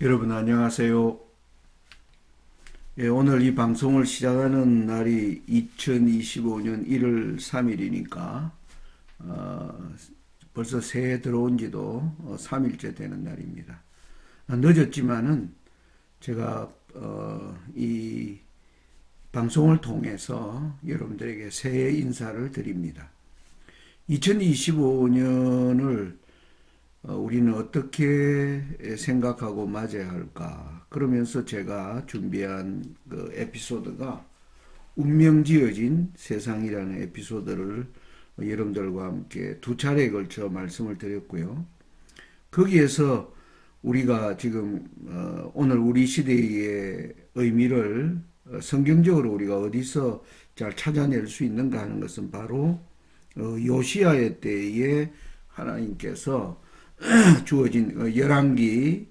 여러분 안녕하세요. 오늘 이 방송을 시작하는 날이 2025년 1월 3일이니까 벌써 새해 들어온 지도 3일째 되는 날입니다. 늦었지만은 제가 이 방송을 통해서 여러분들에게 새해 인사를 드립니다. 2025년을 우리는 어떻게 생각하고 맞아야 할까? 그러면서 제가 준비한 그 에피소드가 운명지어진 세상이라는 에피소드를 여러분들과 함께 두 차례에 걸쳐 말씀을 드렸고요. 거기에서 우리가 지금 오늘 우리 시대의 의미를 성경적으로 우리가 어디서 잘 찾아낼 수 있는가 하는 것은 바로 요시야의 때에 하나님께서 주어진 열왕기나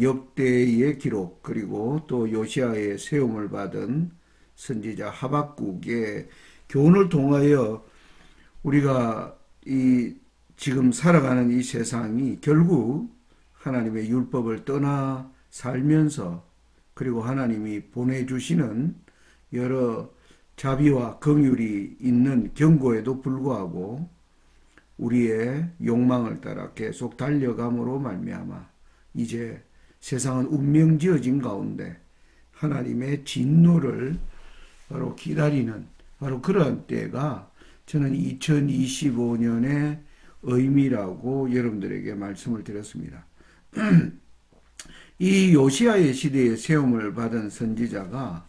역대의 기록, 그리고 또 요시야의 세움을 받은 선지자 하박국의 교훈을 통하여 우리가 이 지금 살아가는 이 세상이 결국 하나님의 율법을 떠나 살면서, 그리고 하나님이 보내주시는 여러 자비와 긍휼이 있는 경고에도 불구하고 우리의 욕망을 따라 계속 달려감으로 말미암아 이제 세상은 운명지어진 가운데 하나님의 진노를 바로 기다리는 바로 그런 때가 저는 2025년의 의미라고 여러분들에게 말씀을 드렸습니다. 이 요시야의 시대에 세움을 받은 선지자가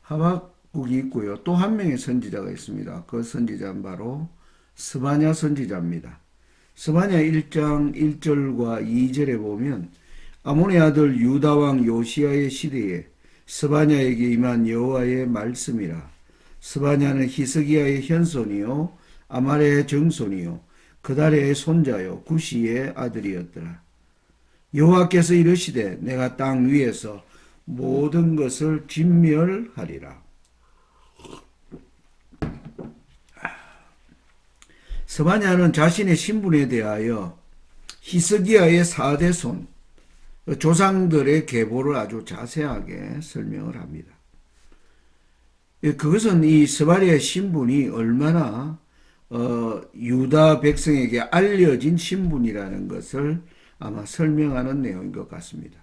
하박국이 있고요. 또 한 명의 선지자가 있습니다. 그 선지자는 바로 스바냐 선지자입니다. 스바냐 1장 1절과 2절에 보면 아몬의 아들 유다왕 요시야의 시대에 스바냐에게 임한 여호와의 말씀이라. 스바냐는 히스기야의 현손이요 아말의 정손이요 그달의 손자요 구시의 아들이었더라. 여호와께서 이르시되 내가 땅 위에서 모든 것을 진멸하리라. 스바냐는 자신의 신분에 대하여 히스기야의 4대손 조상들의 계보를 아주 자세하게 설명을 합니다. 그것은 이 스바냐의 신분이 얼마나 유다 백성에게 알려진 신분이라는 것을 아마 설명하는 내용인 것 같습니다.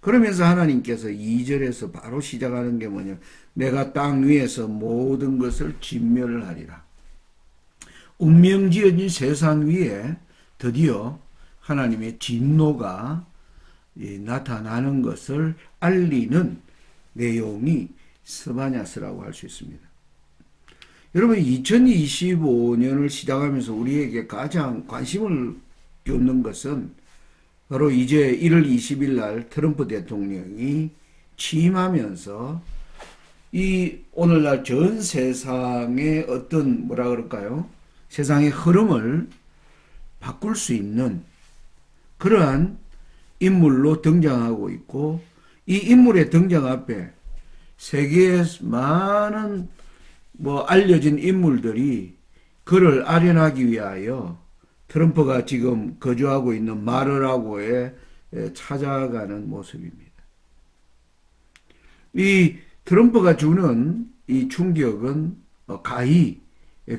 그러면서 하나님께서 2절에서 바로 시작하는 게 뭐냐, 내가 땅 위에서 모든 것을 진멸을 하리라. 운명지어진 세상 위에 드디어 하나님의 진노가 나타나는 것을 알리는 내용이 스바냐서라고 할 수 있습니다. 여러분 2025년을 시작하면서 우리에게 가장 관심을 쫓는 것은 바로 이제 1월 20일 날 트럼프 대통령이 취임하면서 이 오늘날 전 세상의 어떤 뭐라 그럴까요? 세상의 흐름을 바꿀 수 있는 그러한 인물로 등장하고 있고, 이 인물의 등장 앞에 세계의 많은 알려진 인물들이 그를 아련하기 위하여 트럼프가 지금 거주하고 있는 마르라고에 찾아가는 모습입니다. 이 트럼프가 주는 이 충격은 가히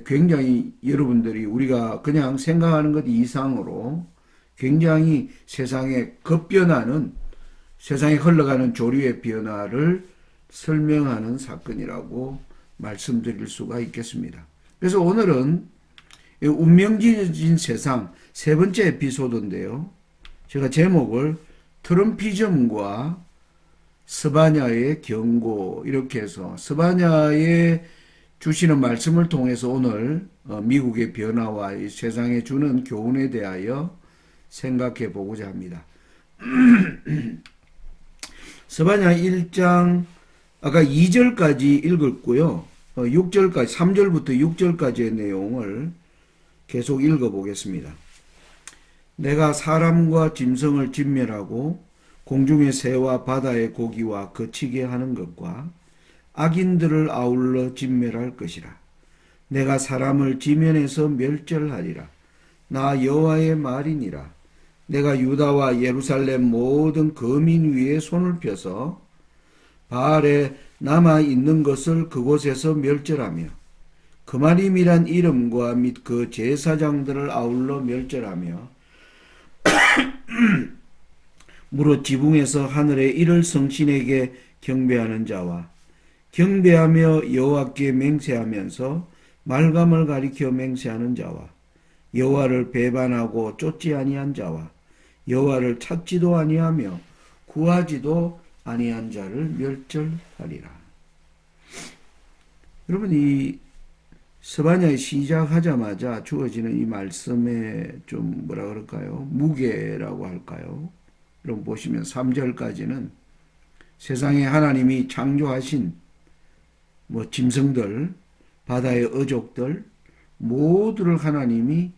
굉장히 여러분들이 우리가 그냥 생각하는 것 이상으로 굉장히 세상에 급변하는, 세상에 흘러가는 조류의 변화를 설명하는 사건이라고 말씀드릴 수가 있겠습니다. 그래서 오늘은 운명지어진 세상 세 번째 에피소드인데요. 제가 제목을 트럼피즘과 스바냐의 경고 이렇게 해서 스바냐의 주시는 말씀을 통해서 오늘 미국의 변화와 이 세상에 주는 교훈에 대하여 생각해 보고자 합니다. 스바냐 1장 아까 2절까지 읽었고요. 6절까지 3절부터 6절까지의 내용을 계속 읽어보겠습니다. 내가 사람과 짐승을 진멸하고 공중의 새와 바다의 고기와 거치게 하는 것과 악인들을 아울러 진멸할 것이라. 내가 사람을 지면에서 멸절하리라. 나 여호와의 말이니라. 내가 유다와 예루살렘 모든 거민 위에 손을 펴서 바알에 남아 있는 것을 그곳에서 멸절하며 그마림이란 이름과 및 그 제사장들을 아울러 멸절하며 무릇 지붕에서 하늘의 이를 성신에게 경배하는 자와 경배하며 여호와께 맹세하면서 말감을 가리켜 맹세하는 자와 여호와를 배반하고 쫓지 아니한 자와 여호와를 찾지도 아니하며 구하지도 아니한 자를 멸절하리라. 여러분, 이 스바냐에 시작하자마자 주어지는 이 말씀의 좀 뭐라 그럴까요? 무게라고 할까요? 여러분 보시면 3절까지는 세상에 하나님이 창조하신 뭐 짐승들, 바다의 어족들 모두를 하나님이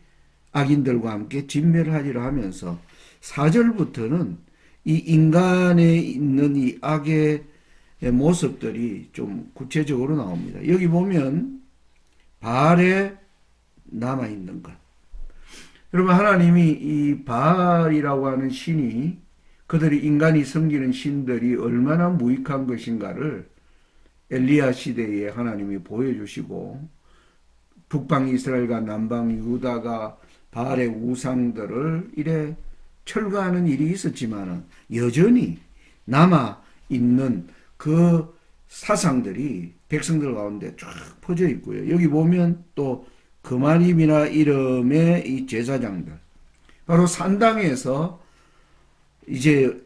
악인들과 함께 진멸하리라 하면서 4절부터는 이 인간에 있는 이 악의 모습들이 좀 구체적으로 나옵니다. 여기 보면 바알에 남아있는 것. 여러분, 하나님이 이 바알이라고 하는 신이 그들이 인간이 섬기는 신들이 얼마나 무익한 것인가를 엘리야 시대에 하나님이 보여주시고 북방 이스라엘과 남방 유다가 바알의 우상들을 이래 철거하는 일이 있었지만 여전히 남아있는 그 사상들이 백성들 가운데 쫙 퍼져 있고요. 여기 보면 또 그마림이나 이름의 이 제사장들, 바로 산당에서 이제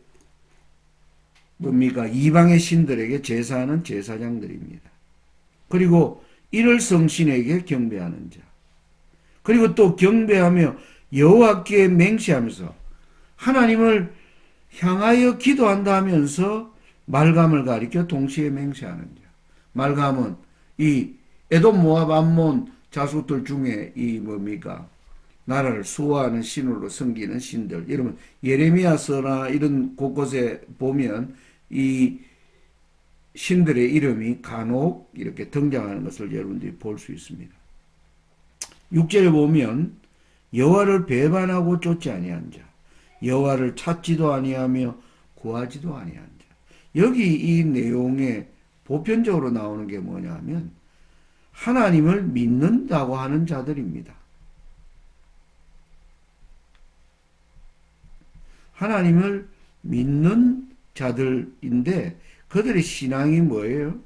뭡니까? 이방의 신들에게 제사하는 제사장들입니다. 그리고 이를 성신에게 경배하는 자, 그리고 또 경배하며 여호와께 맹세하면서 하나님을 향하여 기도한다 하면서 말감을 가리켜 동시에 맹세하는 자. 말감은 이 에돔, 모압, 암몬 자손들 중에 이 뭡니까? 나라를 수호하는 신으로 섬기는 신들. 여러분 예레미야서나 이런 곳곳에 보면 이 신들의 이름이 간혹 이렇게 등장하는 것을 여러분들이 볼 수 있습니다. 6절에 보면 여호와를 배반하고 쫓지 아니한 자, 여호와를 찾지도 아니하며 구하지도 아니한 자. 여기 이 내용에 보편적으로 나오는 게 뭐냐 하면 하나님을 믿는다고 하는 자들입니다. 하나님을 믿는 자들인데 그들의 신앙이 뭐예요?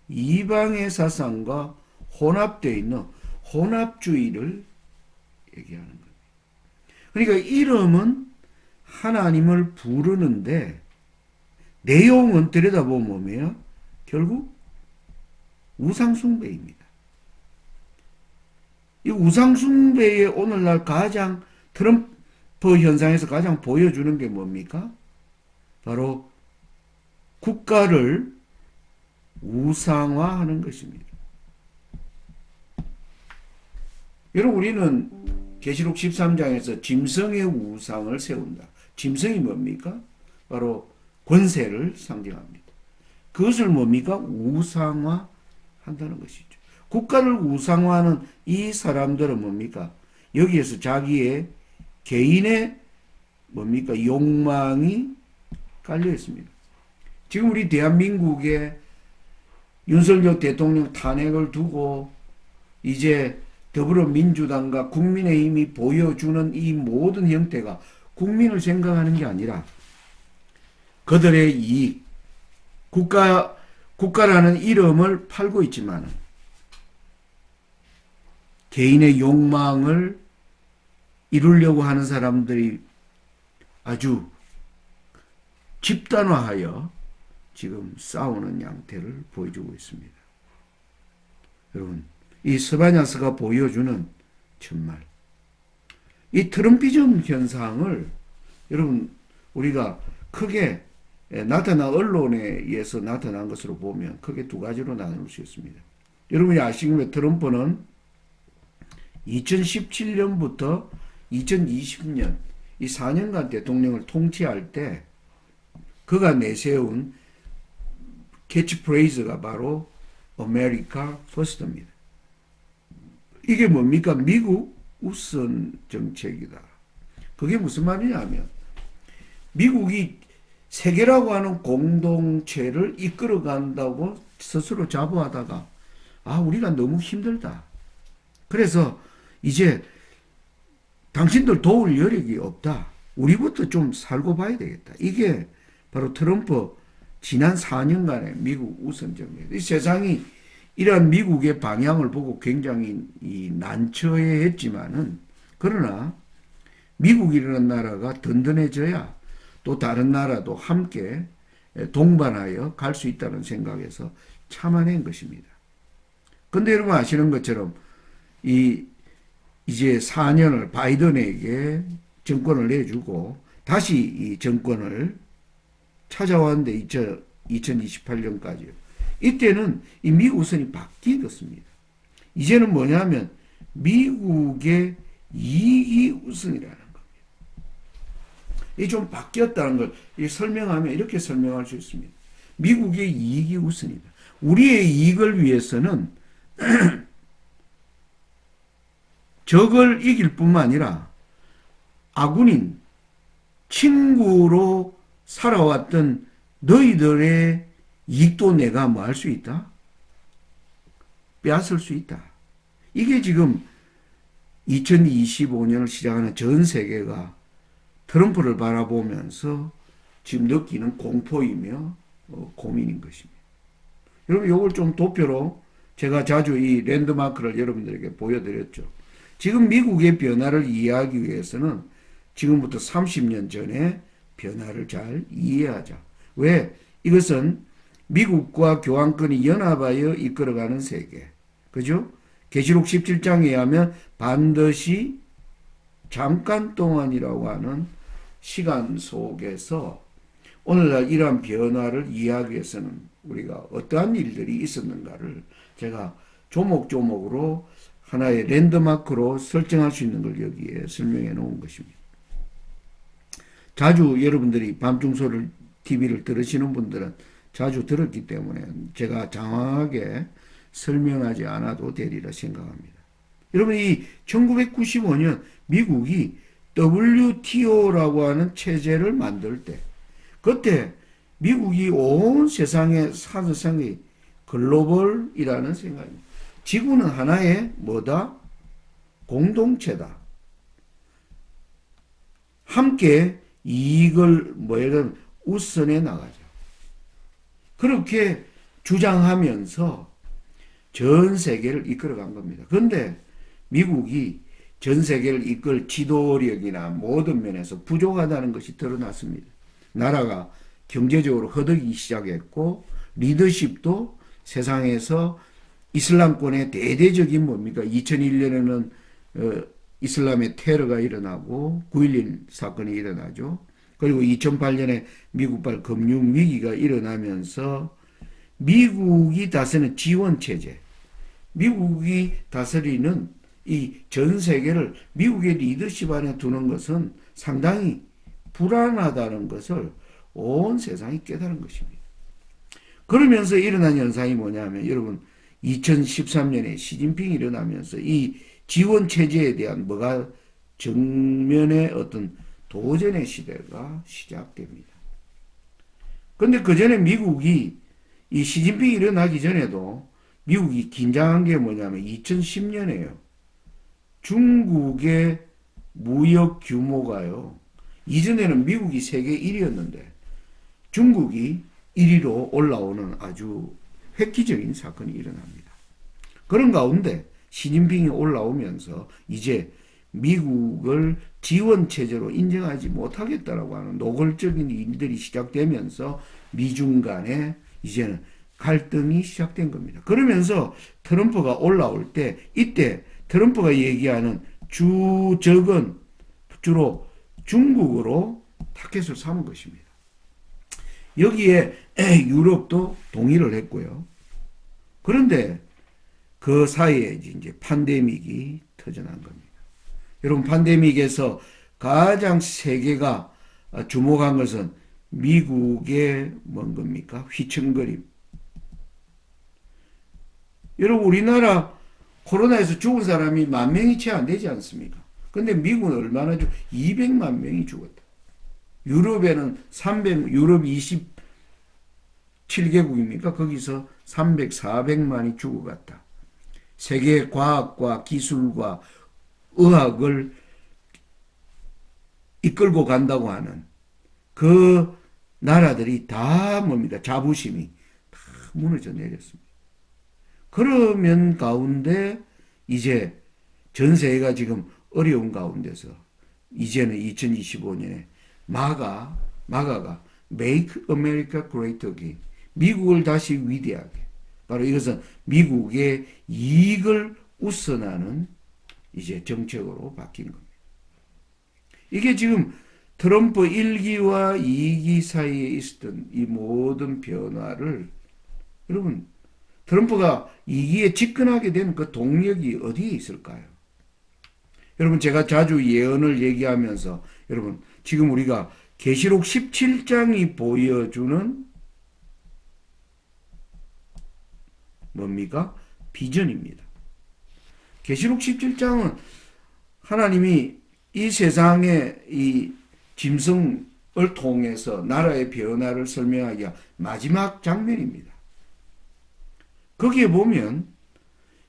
이방의 사상과 혼합되어 있는 혼합주의를 얘기하는 거예요. 그러니까 이름은 하나님을 부르는데 내용은 들여다보면 뭐예요? 결국 우상숭배입니다. 이 우상숭배의 오늘날 가장 트럼프 현상에서 가장 보여주는 게 뭡니까? 바로 국가를 우상화하는 것입니다. 여러분, 우리는 계시록 13장에서 짐승의 우상을 세운다. 짐승이 뭡니까? 바로 권세를 상징합니다. 그것을 뭡니까? 우상화한다는 것이죠. 국가를 우상화하는 이 사람들은 뭡니까? 여기에서 자기의 개인의 뭡니까? 욕망이 깔려 있습니다. 지금 우리 대한민국의 윤석열 대통령 탄핵을 두고 이제 더불어민주당과 국민의힘이 보여주는 이 모든 형태가 국민을 생각하는 게 아니라 그들의 이익, 국가라는 이름을 팔고 있지만 개인의 욕망을 이루려고 하는 사람들이 아주 집단화하여 지금 싸우는 양태를 보여주고 있습니다. 여러분, 이 스바냐서가 보여주는 정말 이 트럼피즘 현상을 여러분 우리가 크게 나타난 언론에 의해서 나타난 것으로 보면 크게 두 가지로 나눌 수 있습니다. 여러분이 아시겠지만 트럼프는 2017년부터 2020년 이 4년간 대통령을 통치할 때 그가 내세운 캐치프레이즈가 바로 America First입니다. 이게 뭡니까? 미국 우선 정책이다. 그게 무슨 말이냐면 미국이 세계라고 하는 공동체를 이끌어간다고 스스로 자부하다가 우리가 너무 힘들다. 그래서 이제 당신들 도울 여력이 없다. 우리부터 좀 살고 봐야 되겠다. 이게 바로 트럼프 지난 4년간의 미국 우선 정책. 이 세상이 이러한 미국의 방향을 보고 굉장히 난처해했지만은 그러나 미국이라는 나라가 든든해져야 또 다른 나라도 함께 동반하여 갈 수 있다는 생각에서 참아낸 것입니다. 근데 여러분 아시는 것처럼 이제 4년을 바이든에게 정권을 내주고 다시 이 정권을 찾아왔는데 2028년까지요. 이때는 이 미국 우선이 바뀌었습니다. 이제는 뭐냐면 미국의 이익이 우선이라는 겁니다. 이 좀 바뀌었다는 걸 설명하면 이렇게 설명할 수 있습니다. 미국의 이익이 우선이다. 우리의 이익을 위해서는 적을 이길 뿐만 아니라 아군인 친구로 살아왔던 너희들의 이익도 내가 뭐 할 수 있다? 빼앗을 수 있다. 이게 지금 2025년을 시작하는 전 세계가 트럼프를 바라보면서 지금 느끼는 공포이며 고민인 것입니다. 여러분 이걸 좀 도표로 제가 자주 이 랜드마크를 여러분들에게 보여드렸죠. 지금 미국의 변화를 이해하기 위해서는 지금부터 30년 전의 변화를 잘 이해하자. 왜? 이것은 미국과 교황권이 연합하여 이끌어가는 세계. 그죠? 계시록 17장에 의하면 반드시 잠깐 동안이라고 하는 시간 속에서 오늘날 이러한 변화를 이해하기 위해서는 우리가 어떠한 일들이 있었는가를 제가 조목조목으로 하나의 랜드마크로 설정할 수 있는 걸 여기에 설명해 놓은 것입니다. 자주 여러분들이 밤중소를 TV를 들으시는 분들은 자주 들었기 때문에 제가 장황하게 설명하지 않아도 되리라 생각합니다. 여러분 이 1995년 미국이 WTO라고 하는 체제를 만들 때 그때 미국이 온 세상의 사드상의 글로벌이라는 생각입니다. 지구는 하나의 뭐다? 공동체다. 함께 이익을 우선해 나가자. 그렇게 주장하면서 전 세계를 이끌어간 겁니다. 그런데 미국이 전 세계를 이끌 지도력이나 모든 면에서 부족하다는 것이 드러났습니다. 나라가 경제적으로 허덕이기 시작했고 리더십도 세상에서 이슬람권의 대대적인 뭡니까? 2001년에는 이슬람의 테러가 일어나고 9.11 사건이 일어나죠. 그리고 2008년에 미국발 금융위기가 일어나면서 미국이 다스리는 지원체제, 미국이 다스리는 이 전 세계를 미국의 리더십 안에 두는 것은 상당히 불안하다는 것을 온 세상이 깨달은 것입니다. 그러면서 일어난 현상이 뭐냐면 여러분 2013년에 시진핑이 일어나면서 이 지원체제에 대한 뭐가 정면의 어떤 도전의 시대가 시작됩니다. 그런데 그 전에 미국이 이 시진핑이 일어나기 전에도 미국이 긴장한 게 뭐냐면 2010년에요. 중국의 무역 규모가요. 이전에는 미국이 세계 1위였는데 중국이 1위로 올라오는 아주 획기적인 사건이 일어납니다. 그런 가운데 시진핑이 올라오면서 이제 미국을 지원체제로 인정하지 못하겠다라고 하는 노골적인 일들이 시작되면서 미중 간에 이제는 갈등이 시작된 겁니다. 그러면서 트럼프가 올라올 때 이때 트럼프가 얘기하는 주적은 주로 중국으로 타켓을 삼은 것입니다. 여기에 유럽도 동의를 했고요. 그런데 그 사이에 이제 팬데믹이 터져난 겁니다. 여러분 팬데믹에서 가장 세계가 주목한 것은 미국의 뭔 겁니까? 휘청거림. 여러분 우리나라 코로나에서 죽은 사람이 10,000명이 채 안 되지 않습니까? 근데 미국은 얼마나 200만 명이 죽었다. 유럽에는 유럽 27개국입니까? 거기서 300, 400만이 죽어갔다. 세계 과학과 기술과 의학을 이끌고 간다고 하는 그 나라들이 다 뭡니까? 자부심이 다 무너져 내렸습니다. 그러면 가운데 이제 전 세계가 지금 어려운 가운데서 이제는 2025년에 마가가 Make America Great Again, 미국을 다시 위대하게, 바로 이것은 미국의 이익을 우선하는 이제 정책으로 바뀐 겁니다. 이게 지금 트럼프 1기와 2기 사이에 있었던 이 모든 변화를, 여러분, 트럼프가 2기에 집권하게 된 그 동력이 어디에 있을까요? 여러분, 제가 자주 예언을 얘기하면서, 여러분, 지금 우리가 계시록 17장이 보여주는 뭡니까? 비전입니다. 계시록 17장은 하나님이 이 세상의 이 짐승을 통해서 나라의 변화를 설명하기가 마지막 장면입니다. 거기에 보면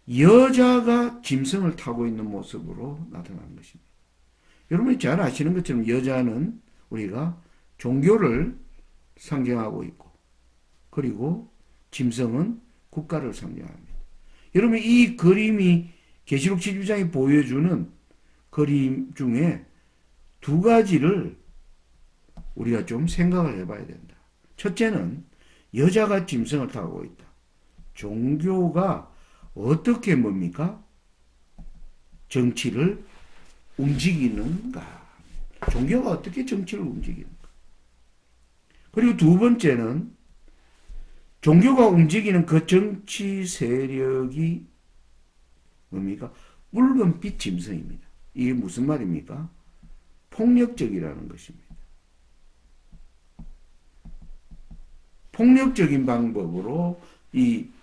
여자가 짐승을 타고 있는 모습으로 나타난 것입니다. 여러분이 잘 아시는 것처럼 여자는 우리가 종교를 상징하고 있고, 그리고 짐승은 국가를 상징합니다. 여러분, 이 그림이 계시록 12장이 보여주는 그림 중에 두 가지를 우리가 좀 생각을 해봐야 된다. 첫째는 여자가 짐승을 타고 있다. 종교가 어떻게 뭡니까? 정치를 움직이는가? 종교가 어떻게 정치를 움직이는가? 그리고 두 번째는 종교가 움직이는 그 정치 세력이 뭡니까? 붉은빛 짐승입니다. 이게 무슨 말입니까? 폭력적이라는 것입니다. 폭력적인 방법으로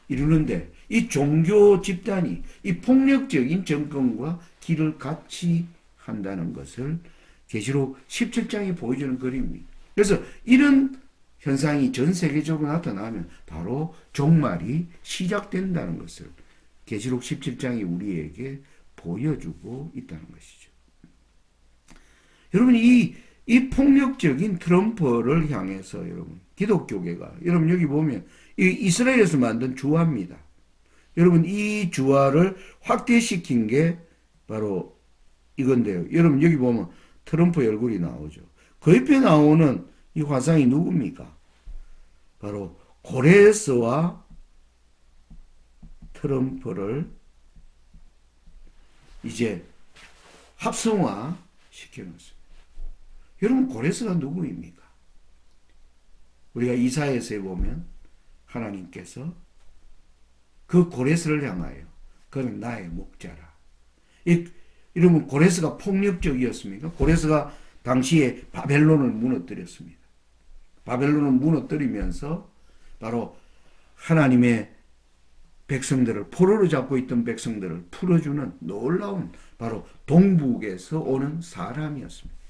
이루는데, 이 종교 집단이 이 폭력적인 정권과 길을 같이 한다는 것을 계시록 17장이 보여주는 그림입니다. 그래서 이런 현상이 전 세계적으로 나타나면 바로 종말이 시작된다는 것을 계시록 17장이 우리에게 보여주고 있다는 것이죠. 여러분, 이 폭력적인 트럼프를 향해서 여러분, 기독교계가, 여러분 여기 보면 이스라엘에서 만든 주화입니다. 여러분, 이 주화를 확대시킨 게 바로 이건데요. 여러분 여기 보면 트럼프 얼굴이 나오죠. 그 옆에 나오는 이 화상이 누굽니까? 바로 고레스와 트럼프를 이제 합성화 시켜놨습니다. 여러분, 고레스가 누구입니까? 우리가 이사야서에 보면 하나님께서 그 고레스를 향하여 그는 나의 목자라. 이러면 고레스가 폭력적이었습니까? 고레스가 당시에 바벨론을 무너뜨렸습니다. 바벨론을 무너뜨리면서 바로 하나님의 백성들을, 포로로 잡고 있던 백성들을 풀어주는 놀라운 바로 동북에서 오는 사람이었습니다.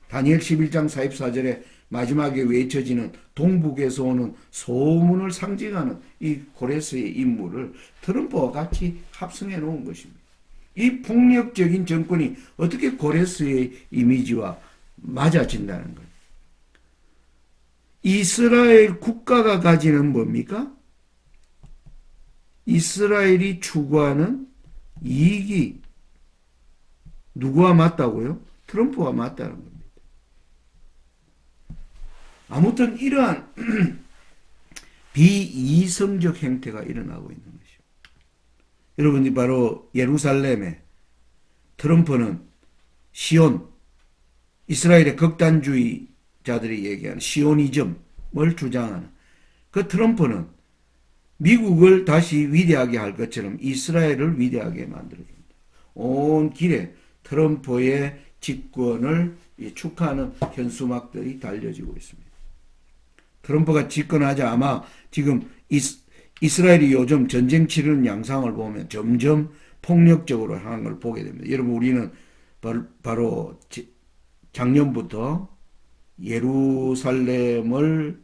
다니엘 11장 44절에 마지막에 외쳐지는 동북에서 오는 소문을 상징하는 이 고레스의 인물을 트럼프와 같이 합성해 놓은 것입니다. 이 폭력적인 정권이 어떻게 고레스의 이미지와 맞아진다는 거예요. 이스라엘 국가가 가지는 뭡니까? 이스라엘이 추구하는 이익이 누구와 맞다고요? 트럼프와 맞다는 겁니다. 아무튼 이러한 비이성적 행태가 일어나고 있는 것입니다. 여러분이 바로 예루살렘에 트럼프는 시온, 이스라엘의 극단주의자들이 얘기하는 시오니즘을 주장하는 그 트럼프는 미국을 다시 위대하게 할 것처럼 이스라엘을 위대하게 만들어줍니다. 온 길에 트럼프의 집권을 축하하는 현수막들이 달려지고 있습니다. 트럼프가 집권하자 아마 지금 이스라엘이 요즘 전쟁 치르는 양상을 보면 점점 폭력적으로 하는 걸 보게 됩니다. 여러분, 우리는 바로 작년부터 예루살렘을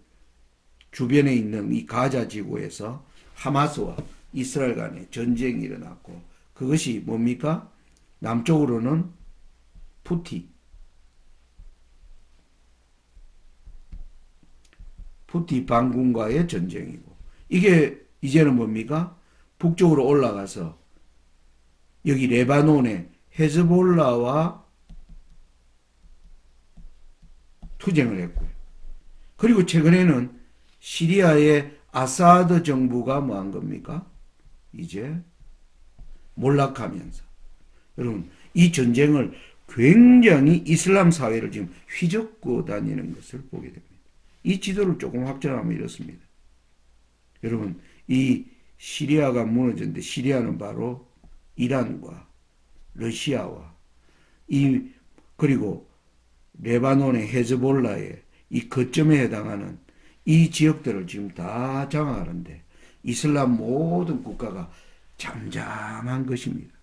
주변에 있는 이 가자 지구에서 하마스와 이스라엘 간의 전쟁이 일어났고, 그것이 뭡니까? 남쪽으로는 푸티 반군과의 전쟁이고, 이게 이제는 뭡니까? 북쪽으로 올라가서 여기 레바논의 헤즈볼라와 투쟁을 했고요. 그리고 최근에는 시리아의 아사드 정부가 뭐 한 겁니까? 이제 몰락하면서. 여러분, 이 전쟁을 굉장히 이슬람 사회를 지금 휘젓고 다니는 것을 보게 됩니다. 이 지도를 조금 확장하면 이렇습니다. 여러분, 이 시리아가 무너졌는데, 시리아는 바로 이란과 러시아와 그리고 레바논의 헤즈볼라의 이 거점에 해당하는 이 지역들을 지금 다 장악하는데, 이슬람 모든 국가가 잠잠한 것입니다.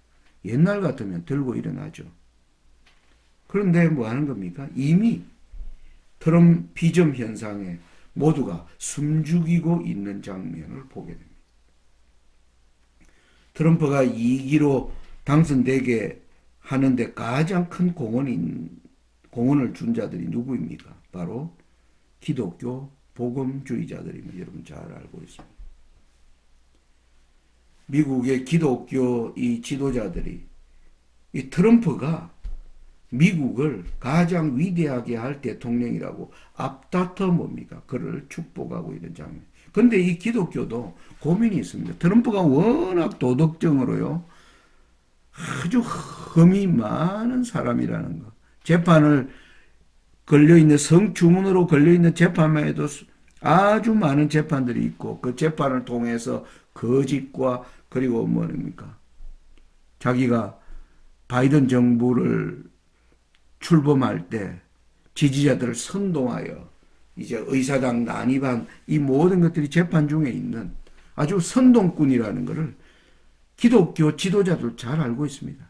옛날 같으면 들고 일어나죠. 그런데 뭐 하는 겁니까? 이미 트럼피즘 현상에 모두가 숨죽이고 있는 장면을 보게 됩니다. 트럼프가 2기로 당선되게 하는데 가장 큰 공헌을 준 자들이 누구입니까? 바로 기독교 복음주의자들입니다. 여러분 잘 알고 있습니다. 미국의 기독교 이 지도자들이, 이 트럼프가 미국을 가장 위대하게 할 대통령이라고 앞다퉈 뭡니까? 그를 축복하고 있는 장면. 근데 이 기독교도 고민이 있습니다. 트럼프가 워낙 도덕적으로요, 아주 흠이 많은 사람이라는 거. 재판을 걸려있는, 성추문으로 걸려있는 재판만 해도 아주 많은 재판들이 있고, 그 재판을 통해서 거짓과, 그리고 뭡니까? 자기가 바이든 정부를 출범할 때 지지자들을 선동하여 이제 의사당 난입한 이 모든 것들이 재판 중에 있는 아주 선동꾼이라는 것을 기독교 지도자들 잘 알고 있습니다.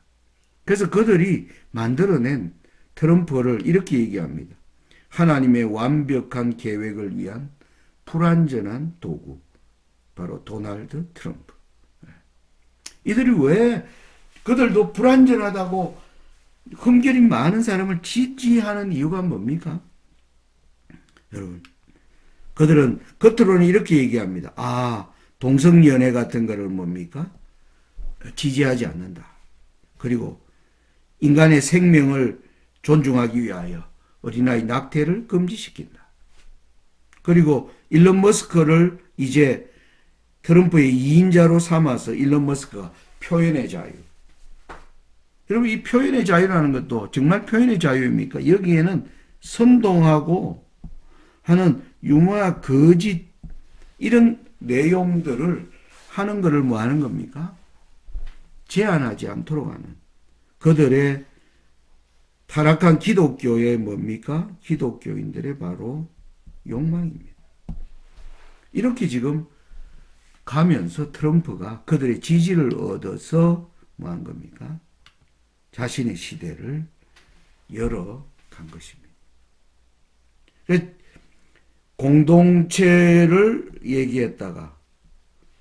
그래서 그들이 만들어낸 트럼프를 이렇게 얘기합니다. 하나님의 완벽한 계획을 위한 불완전한 도구. 바로 도널드 트럼프. 이들이 왜 그들도 불완전하다고 흠결이 많은 사람을 지지하는 이유가 뭡니까? 여러분, 그들은 겉으로는 이렇게 얘기합니다. 동성연애 같은 거를 뭡니까? 지지하지 않는다. 그리고 인간의 생명을 존중하기 위하여 어린아이 낙태를 금지시킨다. 그리고 일론 머스크를 이제 트럼프의 2인자로 삼아서 일론 머스크가 표현의 자유. 여러분, 이 표현의 자유라는 것도 정말 표현의 자유입니까? 여기에는 선동하고 하는 유머와 거짓 이런 내용들을 하는 것을 뭐 하는 겁니까? 제한하지 않도록 하는 그들의 타락한 기독교의 뭡니까? 기독교인들의 바로 욕망입니다. 이렇게 지금 가면서 트럼프가 그들의 지지를 얻어서 뭐 한 겁니까? 자신의 시대를 열어간 것입니다. 공동체를 얘기했다가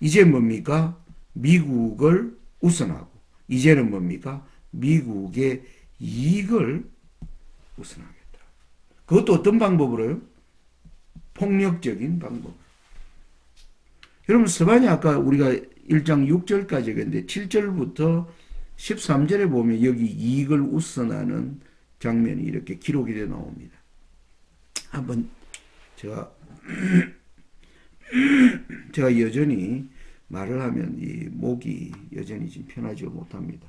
이제 뭡니까? 미국을 우선하고 이제는 뭡니까? 미국의 이익을 우선하겠다. 그것도 어떤 방법으로요? 폭력적인 방법. 여러분, 스바냐 아까 우리가 1장 6절까지 했는데 7절부터 13절에 보면 여기 이익을 우선하는 장면이 이렇게 기록이 되어 나옵니다. 한번 제가 여전히 말을 하면 이 목이 여전히 지금 편하지 못합니다.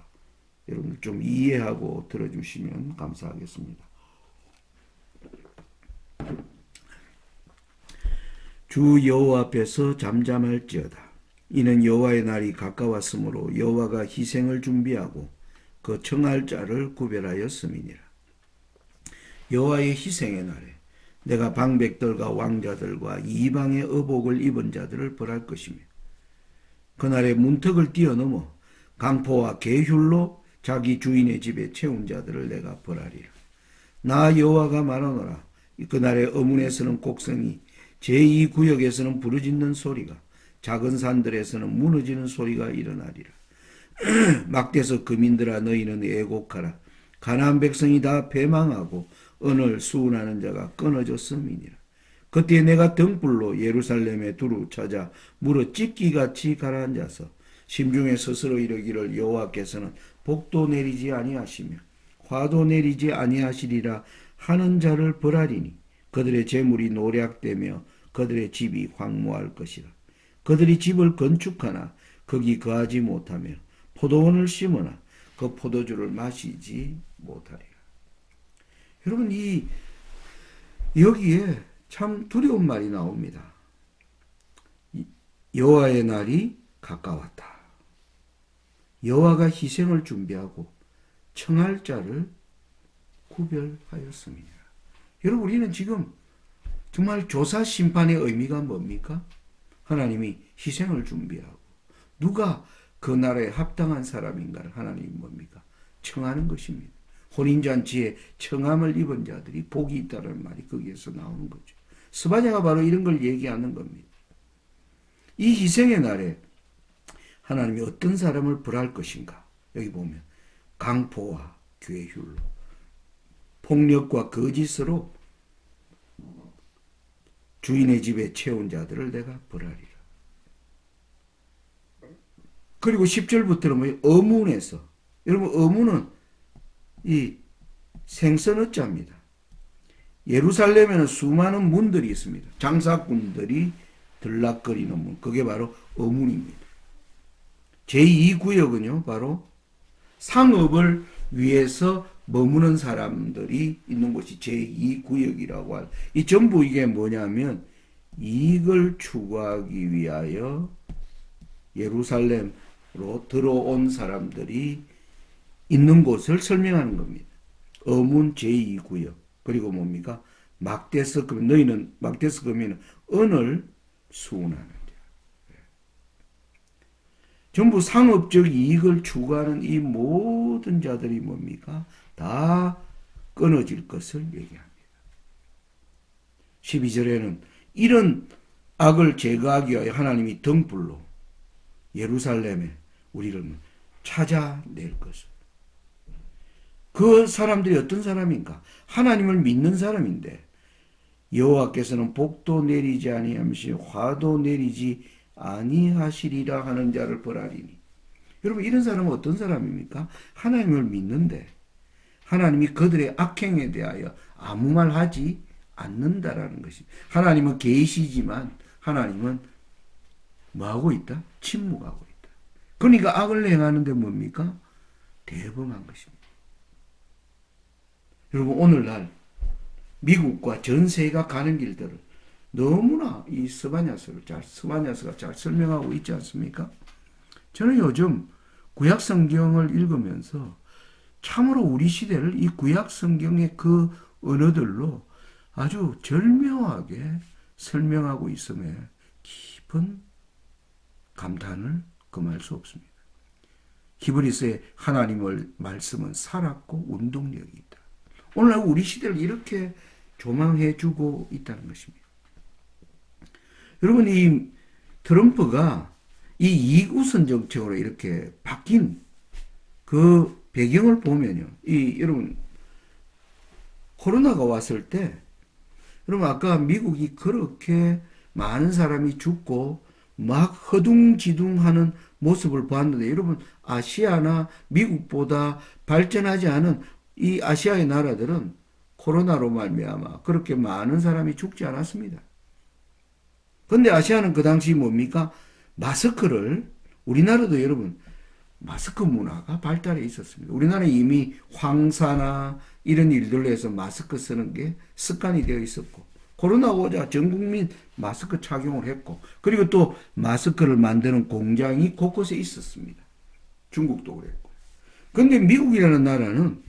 여러분 좀 이해하고 들어주시면 감사하겠습니다. 주 여호와 앞에서 잠잠할지어다. 이는 여호와의 날이 가까웠으므로 여호와가 희생을 준비하고 그 청할 자를 구별하였음이니라. 여호와의 희생의 날에 내가 방백들과 왕자들과 이방의 의복을 입은 자들을 벌할 것이며 그날에 문턱을 뛰어넘어 강포와 계휼로 자기 주인의 집에 채운 자들을 내가 벌하리라. 나 여호와가 말하노라. 그날의 어문에서는 곡성이, 제2구역에서는 부르짖는 소리가, 작은 산들에서는 무너지는 소리가 일어나리라. 막대서 거민들아 너희는 애곡하라. 가나안 백성이 다 패망하고 언을 수운하는 자가 끊어졌음이니라. 그때 내가 등불로 예루살렘에 두루 찾아 물어 찢기같이 가라앉아서 심중에 스스로 이르기를 여호와께서는 복도 내리지 아니하시며 화도 내리지 아니하시리라 하는 자를 벌하리니 그들의 재물이 노략되며 그들의 집이 황무할 것이라. 그들이 집을 건축하나 거기 거하지 못하며 포도원을 심으나 그 포도주를 마시지 못하리라. 여러분, 여기에 참 두려운 말이 나옵니다. 여호와의 날이 가까웠다. 여호와가 희생을 준비하고 청할 자를 구별하였습니다. 여러분, 우리는 지금 정말 조사 심판의 의미가 뭡니까? 하나님이 희생을 준비하고 누가 그 나라에 합당한 사람인가를 하나님이 뭡니까? 청하는 것입니다. 혼인잔치에 청함을 입은 자들이 복이 있다는 말이 거기에서 나오는 거죠. 스바냐가 바로 이런 걸 얘기하는 겁니다. 이 희생의 날에 하나님이 어떤 사람을 벌할 것인가? 여기 보면 강포와 괴휼로, 폭력과 거짓으로 주인의 집에 채운 자들을 내가 벌하리라. 그리고 10절부터는 어문에서, 여러분 어문은 이 생선어자입니다. 예루살렘에는 수많은 문들이 있습니다. 장사꾼들이 들락거리는 문, 그게 바로 어문입니다. 제2구역은요 바로 상업을 위해서 머무는 사람들이 있는 곳이 제2구역이라고 할. 이 전부 이게 뭐냐면 이익을 추구하기 위하여 예루살렘으로 들어온 사람들이 있는 곳을 설명하는 겁니다. 어문 제2구역. 그리고 뭡니까? 막대석금, 너희는 막대석금에는 언을 수운하는 자. 전부 상업적 이익을 추구하는 이 모든 자들이 뭡니까? 다 끊어질 것을 얘기합니다. 12절에는 이런 악을 제거하기 위하여 하나님이 등불로 예루살렘에 우리를 찾아낼 것을. 그 사람들이 어떤 사람인가? 하나님을 믿는 사람인데 여호와께서는 복도 내리지 아니하시며 화도 내리지 아니하시리라 하는 자를 벌하리니. 여러분, 이런 사람은 어떤 사람입니까? 하나님을 믿는데 하나님이 그들의 악행에 대하여 아무 말 하지 않는다라는 것입니다. 하나님은 계시지만 하나님은 뭐하고 있다? 침묵하고 있다. 그러니까 악을 행하는데 뭡니까? 대범한 것입니다. 여러분, 오늘날 미국과 전 세계가 가는 길들을 너무나 이 스바냐서가 잘 설명하고 있지 않습니까? 저는 요즘 구약 성경을 읽으면서 참으로 우리 시대를 이 구약 성경의 그 언어들로 아주 절묘하게 설명하고 있음에 깊은 감탄을 금할 수 없습니다. 히브리서의 하나님의 말씀은 살았고 운동력이 있다. 오늘날 우리 시대를 이렇게 조망해 주고 있다는 것입니다. 여러분, 이 트럼프가 이 이익우선 정책으로 이렇게 바뀐 그 배경을 보면요. 여러분, 코로나가 왔을 때, 여러분, 아까 미국이 그렇게 많은 사람이 죽고 막 허둥지둥하는 모습을 보았는데, 여러분, 아시아나 미국보다 발전하지 않은 이 아시아의 나라들은 코로나로 말미암아 그렇게 많은 사람이 죽지 않았습니다. 그런데 아시아는 그 당시 뭡니까? 마스크를, 우리나라도 여러분 마스크 문화가 발달해 있었습니다. 우리나라는 이미 황사나 이런 일들로 해서 마스크 쓰는 게 습관이 되어 있었고, 코로나가 오자 전 국민 마스크 착용을 했고, 그리고 또 마스크를 만드는 공장이 곳곳에 있었습니다. 중국도 그랬고. 그런데 미국이라는 나라는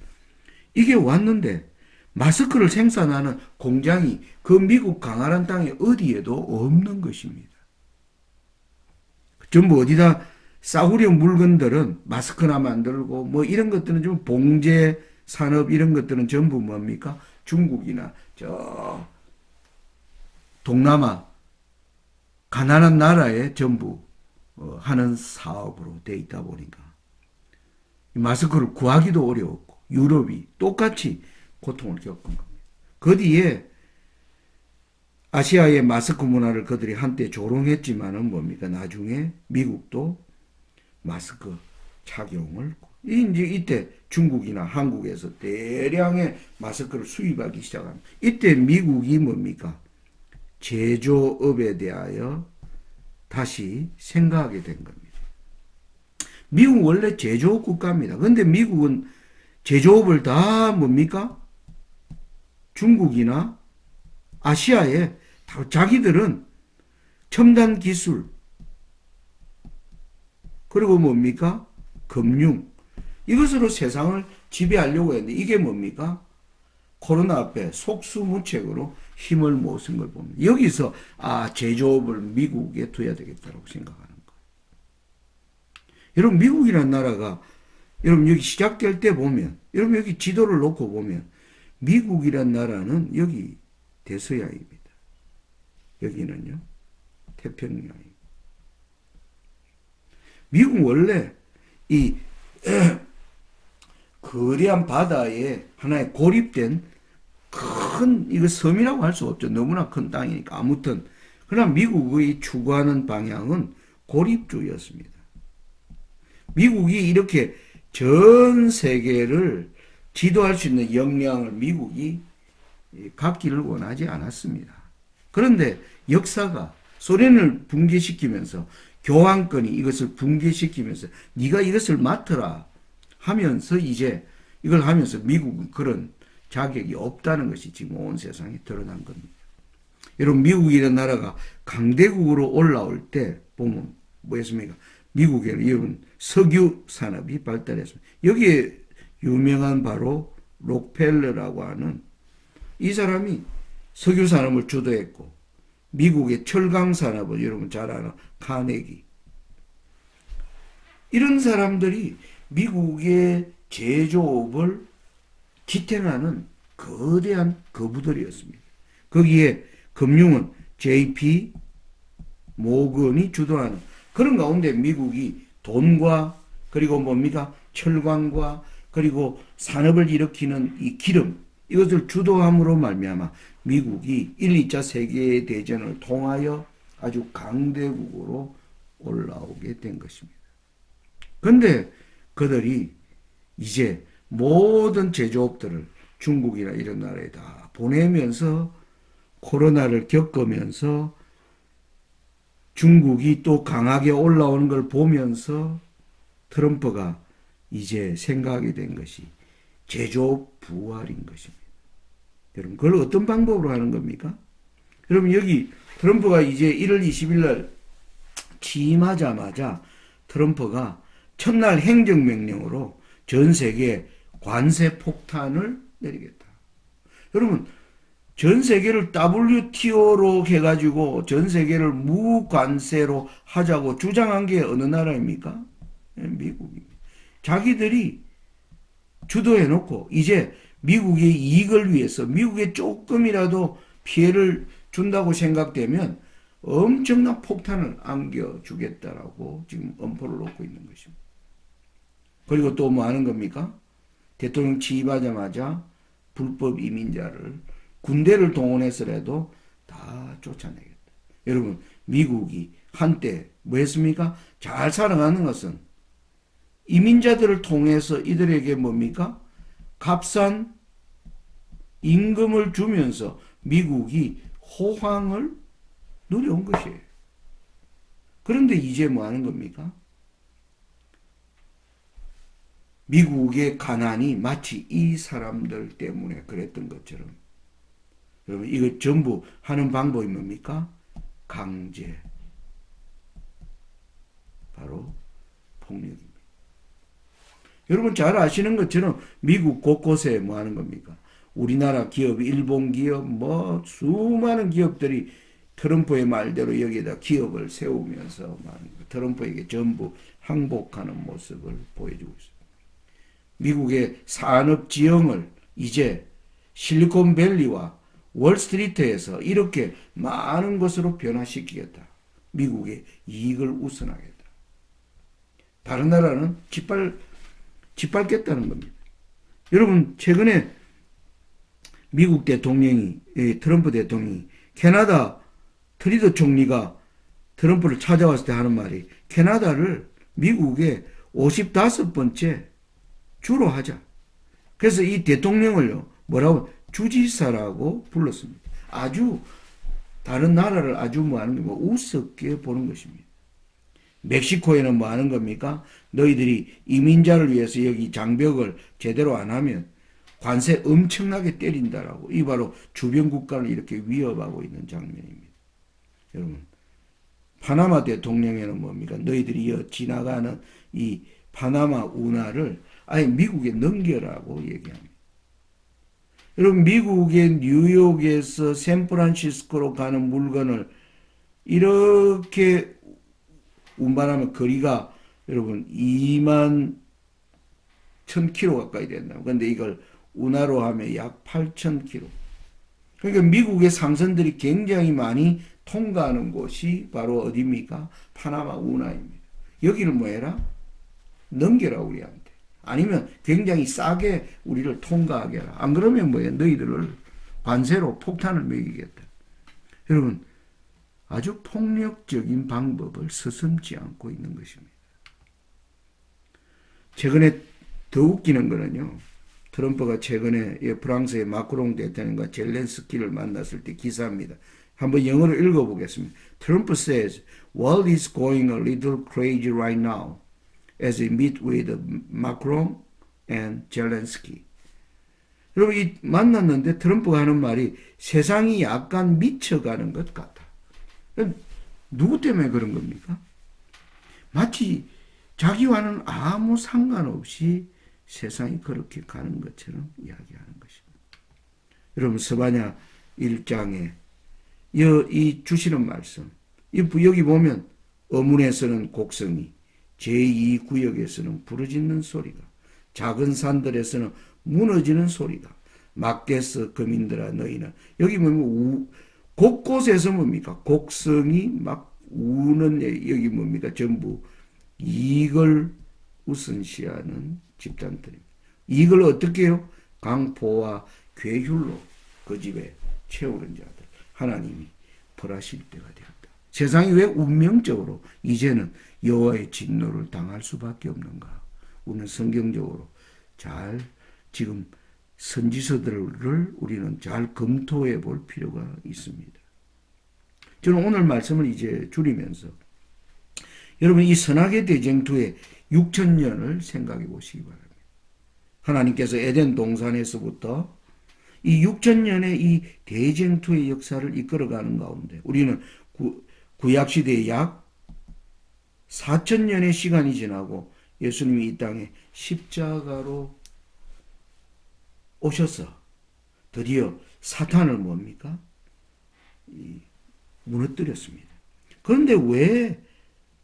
이게 왔는데 마스크를 생산하는 공장이 그 미국 강활한 땅에 어디에도 없는 것입니다. 전부 어디다 싸구려 물건들은 마스크나 만들고 뭐 이런 것들은 좀 봉제 산업 이런 것들은 전부 뭡니까? 중국이나 저 동남아 가난한 나라에 전부 하는 사업으로 돼 있다 보니까 마스크를 구하기도 어려웠고 유럽이 똑같이 고통을 겪은 겁니다. 그 뒤에 아시아의 마스크 문화를 그들이 한때 조롱했지만은 뭡니까? 나중에 미국도 마스크 착용을 이제 이때 중국이나 한국에서 대량의 마스크를 수입하기 시작합니다. 이때 미국이 뭡니까? 제조업에 대하여 다시 생각하게 된 겁니다. 미국은 원래 제조업 국가입니다. 그런데 미국은 제조업을 다 뭡니까? 중국이나 아시아에 다 자기들은 첨단 기술 그리고 뭡니까? 금융 이것으로 세상을 지배하려고 했는데 이게 뭡니까? 코로나 앞에 속수무책으로 힘을 못 쓴 걸 봅니다. 여기서 제조업을 미국에 둬야 되겠다고 생각하는 거예요. 여러분 미국이라는 나라가 여러분 여기 시작될 때 보면 여러분 여기 지도를 놓고 보면 미국이라는 나라는 여기 대서양입니다. 여기는요 태평양입니다. 미국은 원래 이 거대한 바다에 하나의 고립된 큰 이거 섬이라고 할 수 없죠. 너무나 큰 땅이니까. 아무튼 그러나 미국의 추구하는 방향은 고립주의였습니다. 미국이 이렇게 전 세계를 지도할 수 있는 역량을 미국이 갖기를 원하지 않았습니다. 그런데 역사가 소련을 붕괴시키면서 교황권이 이것을 붕괴시키면서 네가 이것을 맡으라 하면서 이제 이걸 하면서 미국은 그런 자격이 없다는 것이 지금 온 세상에 드러난 겁니다. 여러분 미국이라는 나라가 강대국으로 올라올 때 보면 뭐였습니까? 미국에는 여러분 석유 산업이 발달했습니다. 여기에 유명한 바로 록펠러라고 하는 이 사람이 석유 산업을 주도했고 미국의 철강 산업을 여러분 잘 아는 카네기 이런 사람들이 미국의 제조업을 지탱하는 거대한 거부들이었습니다. 거기에 금융은 JP 모건이 주도하는 그런 가운데 미국이 돈과 그리고 뭡니까? 철광과 그리고 산업을 일으키는 이 기름 이것을 주도함으로 말미암아 미국이 1, 2차 세계대전을 통하여 아주 강대국으로 올라오게 된 것입니다. 그런데 그들이 이제 모든 제조업들을 중국이나 이런 나라에 다 보내면서 코로나를 겪으면서 중국이 또 강하게 올라오는 걸 보면서 트럼프가 이제 생각하게 된 것이 제조업 부활인 것입니다. 여러분 그걸 어떤 방법으로 하는 겁니까? 여러분 여기 트럼프가 이제 1월 20일 날 취임하자마자 트럼프가 첫날 행정명령으로 전 세계에 관세 폭탄을 내리겠다. 여러분 전 세계를 WTO로 해가지고 전 세계를 무관세로 하자고 주장한 게 어느 나라입니까? 미국입니다. 자기들이 주도해놓고 이제 미국의 이익을 위해서 미국에 조금이라도 피해를 준다고 생각되면 엄청난 폭탄을 안겨주겠다라고 지금 엄포를 놓고 있는 것입니다. 그리고 또 뭐 하는 겁니까? 대통령 취임하자마자 불법 이민자를 군대를 동원해서라도 다 쫓아내겠다. 여러분 미국이 한때 뭐 했습니까? 잘 살아가는 것은 이민자들을 통해서 이들에게 뭡니까? 값싼 임금을 주면서 미국이 호황을 누려온 것이에요. 그런데 이제 뭐 하는 겁니까? 미국의 가난이 마치 이 사람들 때문에 그랬던 것처럼 여러분 이거 전부 하는 방법이 뭡니까? 강제. 바로 폭력입니다. 여러분 잘 아시는 것처럼 미국 곳곳에 뭐 하는 겁니까? 우리나라 기업, 일본 기업, 뭐 수많은 기업들이 트럼프의 말대로 여기에다 기업을 세우면서 트럼프에게 전부 항복하는 모습을 보여주고 있습니다. 미국의 산업 지형을 이제 실리콘밸리와 월스트리트에서 이렇게 많은 것으로 변화시키겠다. 미국의 이익을 우선하겠다. 다른 나라는 짓밟겠다는 겁니다. 여러분, 최근에 미국 대통령이, 트럼프 대통령이 캐나다 트리도 총리가 트럼프를 찾아왔을 때 하는 말이 캐나다를 미국의 55번째 주로 하자. 그래서 이 대통령을요, 뭐라고? 주지사라고 불렀습니다. 아주, 다른 나라를 아주 뭐 하는 거, 우습게 보는 것입니다. 멕시코에는 뭐 하는 겁니까? 너희들이 이민자를 위해서 여기 장벽을 제대로 안 하면 관세 엄청나게 때린다라고. 이 바로 주변 국가를 이렇게 위협하고 있는 장면입니다. 여러분, 파나마 대통령에는 뭡니까? 너희들이 지나가는 이 파나마 운하를 아예 미국에 넘겨라고 얘기합니다. 여러분, 미국의 뉴욕에서 샌프란시스코로 가는 물건을 이렇게 운반하면 거리가 여러분 2만 1,000km 가까이 된다. 그런데 이걸 운하로 하면 약 8,000km. 그러니까 미국의 상선들이 굉장히 많이 통과하는 곳이 바로 어디입니까? 파나마 운하입니다. 여기를 뭐 해라? 넘겨라 우리한테. 아니면 굉장히 싸게 우리를 통과하게 해라. 안 그러면 뭐야? 너희들을 관세로 폭탄을 먹이겠다. 여러분, 아주 폭력적인 방법을 서슴지 않고 있는 것입니다. 최근에 더 웃기는 거는요. 트럼프가 최근에 프랑스의 마크롱 대통령과 젤렌스키를 만났을 때 기사입니다. 한번 영어로 읽어보겠습니다. Trump says, world is going a little crazy right now as he meet with Macron and Zelensky. 여러분, 이 만났는데 트럼프가 하는 말이 세상이 약간 미쳐가는 것 같다. 누구 때문에 그런 겁니까? 마치 자기와는 아무 상관없이 세상이 그렇게 가는 것처럼 이야기하는 것입니다. 여러분, 스바냐 1장에 이 주시는 말씀, 여기 보면 어문에서는 곡성이, 제2구역에서는 부르짖는 소리가, 작은 산들에서는 무너지는 소리가, 막게서 거민들아 너희는, 여기 보면 곳곳에서 뭡니까? 곡성이 막 우는, 여기 뭡니까? 전부 이익을 우선시하는 집단들입니다. 이익을 어떻게 해요? 강포와 괴휼로 그 집에 채우는 자들. 하나님이 벌하실 때가 되었다. 세상이 왜 운명적으로 이제는 여호와의 진노를 당할 수밖에 없는가? 우리는 성경적으로 잘 지금 선지서들을 우리는 잘 검토해 볼 필요가 있습니다. 저는 오늘 말씀을 이제 줄이면서 여러분, 이 선악의 대쟁투의 6,000년을 생각해 보시기 바랍니다. 하나님께서 에덴 동산에서부터 이 6,000년의 이 대쟁투의 역사를 이끌어가는 가운데 우리는 구약시대에 약 4,000년의 시간이 지나고 예수님이 이 땅에 십자가로 오셔서 드디어 사탄을 뭡니까? 무너뜨렸습니다. 그런데 왜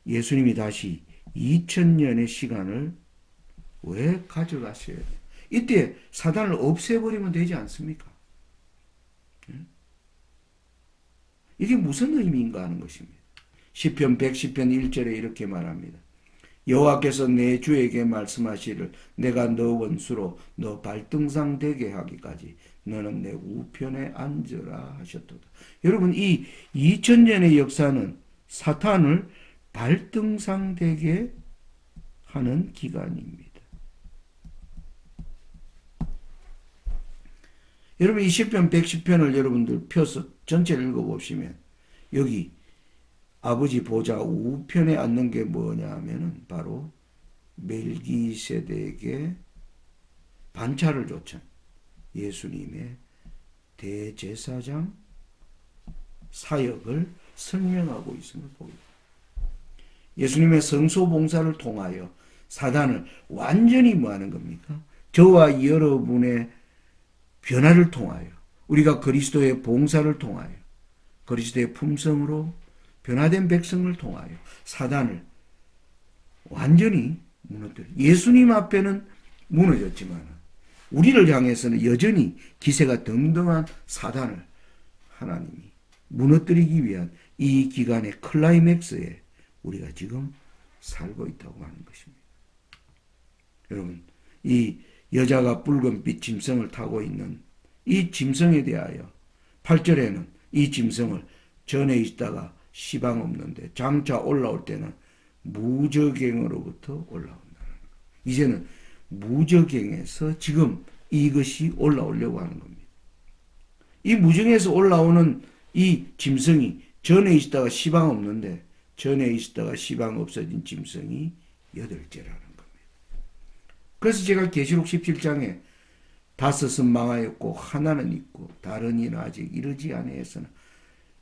예수님이 다시 2,000년의 시간을 왜 가져가셔야 돼요? 이때 사단을 없애버리면 되지 않습니까? 이게 무슨 의미인가 하는 것입니다. 시편 110편 1절에 이렇게 말합니다. 여호와께서 내 주에게 말씀하시를 내가 너 원수로 너 발등상 되게 하기까지 너는 내 우편에 앉으라 하셨도다. 여러분, 이 2000년의 역사는 사탄을 발등상 되게 하는 기간입니다. 여러분, 이 시편 110편을 여러분들 펴서 전체를 읽어보시면 여기 아버지 보좌 우편에 앉는 게 뭐냐 하면은 바로 멜기세덱의 반차를 줬던 예수님의 대제사장 사역을 설명하고 있음을 보입니다. 예수님의 성소봉사를 통하여 사단을 완전히 뭐하는 겁니까? 저와 여러분의 변화를 통하여 우리가 그리스도의 봉사를 통하여 그리스도의 품성으로 변화된 백성을 통하여 사단을 완전히 무너뜨려. 예수님 앞에는 무너졌지만 우리를 향해서는 여전히 기세가 등등한 사단을 하나님이 무너뜨리기 위한 이 기간의 클라이맥스에 우리가 지금 살고 있다고 하는 것입니다. 여러분, 이 여자가 붉은빛 짐승을 타고 있는 이 짐승에 대하여 8절에는 이 짐승을 전에 있다가 시방 없는데 장차 올라올 때는 무저갱으로부터 올라온다는 것. 이제는 무저갱에서 지금 이것이 올라오려고 하는 겁니다. 이 무저갱에서 올라오는 이 짐승이 전에 있다가 시방 없는데 전에 있다가 시방 없어진 짐승이 8째라는 겁니다. 그래서 제가 계시록 17장에 5은 망하였고 하나는 있고 다른 이는 아직 이르지 아니하였으나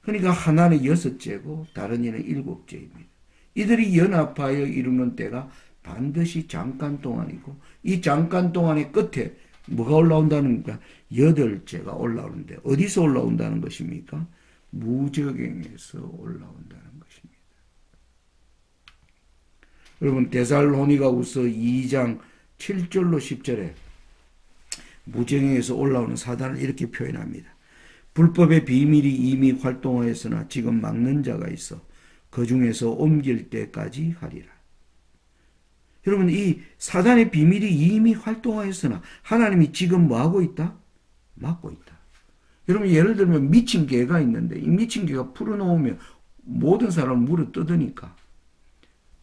그러니까 하나는 6째고 다른 이는 7째입니다. 이들이 연합하여 이루는 때가 반드시 잠깐 동안이고 이 잠깐 동안의 끝에 뭐가 올라온다는 거야? 8째가 올라오는데 어디서 올라온다는 것입니까? 무저갱에서 올라온다는 것입니다. 여러분 데살로니가후서 2장 7절로 10절에 무저갱에서 올라오는 사단을 이렇게 표현합니다. 불법의 비밀이 이미 활동하였으나 지금 막는 자가 있어 그 중에서 옮길 때까지 하리라. 여러분 이 사단의 비밀이 이미 활동하였으나 하나님이 지금 뭐하고 있다? 막고 있다. 여러분 예를 들면 미친 개가 있는데 이 미친 개가 풀어놓으면 모든 사람을 물어 뜯으니까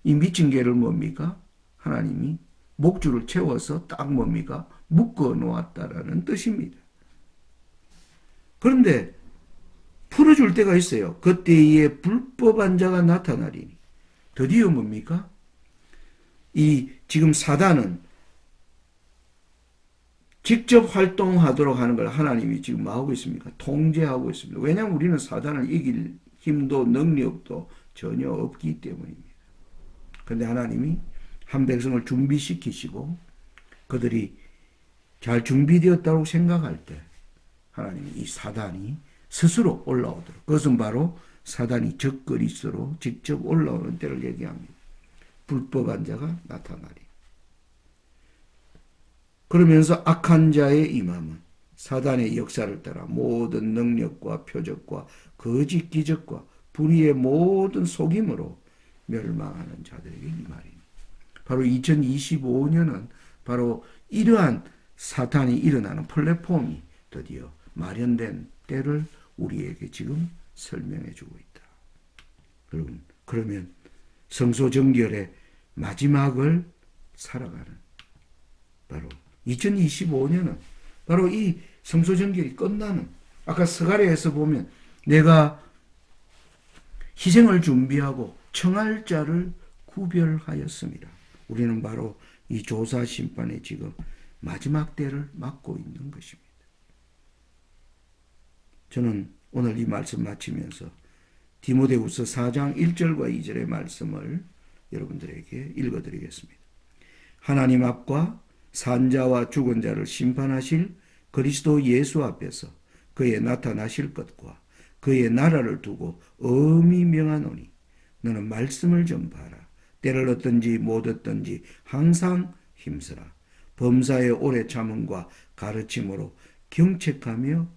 이 미친 개를 뭡니까? 하나님이 목줄을 채워서 딱 뭡니까? 묶어 놓았다라는 뜻입니다. 그런데 풀어줄 때가 있어요. 그때에 불법한 자가 나타나리니. 드디어 뭡니까? 이 지금 사단은 직접 활동하도록 하는 걸 하나님이 지금 뭐 하고 있습니까? 통제하고 있습니다. 왜냐하면 우리는 사단을 이길 힘도 능력도 전혀 없기 때문입니다. 그런데 하나님이 한 백성을 준비시키시고 그들이 잘 준비되었다고 생각할 때 하나님이 이 사단이 스스로 올라오도록, 그것은 바로 사단이 적그리스도로 직접 올라오는 때를 얘기합니다. 불법한 자가 나타나리. 그러면서 악한 자의 임함은 사단의 역사를 따라 모든 능력과 표적과 거짓 기적과 불의의 모든 속임으로 멸망하는 자들에게 임하리니. 바로 2025년은 바로 이러한 사탄이 일어나는 플랫폼이 드디어 마련된 때를 우리에게 지금 설명해 주고 있다. 여러분, 그러면 성소정결의 마지막을 살아가는 바로 2025년은 바로 이 성소정결이 끝나는, 아까 스가랴에서 보면 내가 희생을 준비하고 청할 자를 구별하였습니다. 우리는 바로 이 조사 심판의 지금 마지막 때를 맞고 있는 것입니다. 저는 오늘 이 말씀 마치면서 디모데후서 4장 1절과 2절의 말씀을 여러분들에게 읽어드리겠습니다. 하나님 앞과 산자와 죽은 자를 심판하실 그리스도 예수 앞에서 그의 나타나실 것과 그의 나라를 두고 엄히 명하노니 너는 말씀을 전파하라. 때를 얻든지 못 얻든지 항상 힘쓰라. 범사의 오래 참음과 가르침으로 경책하며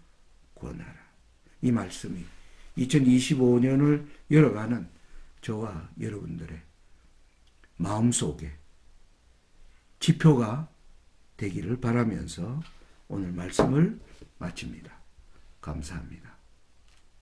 권하라. 이 말씀이 2025년을 열어가는 저와 여러분들의 마음속에 지표가 되기를 바라면서 오늘 말씀을 마칩니다. 감사합니다.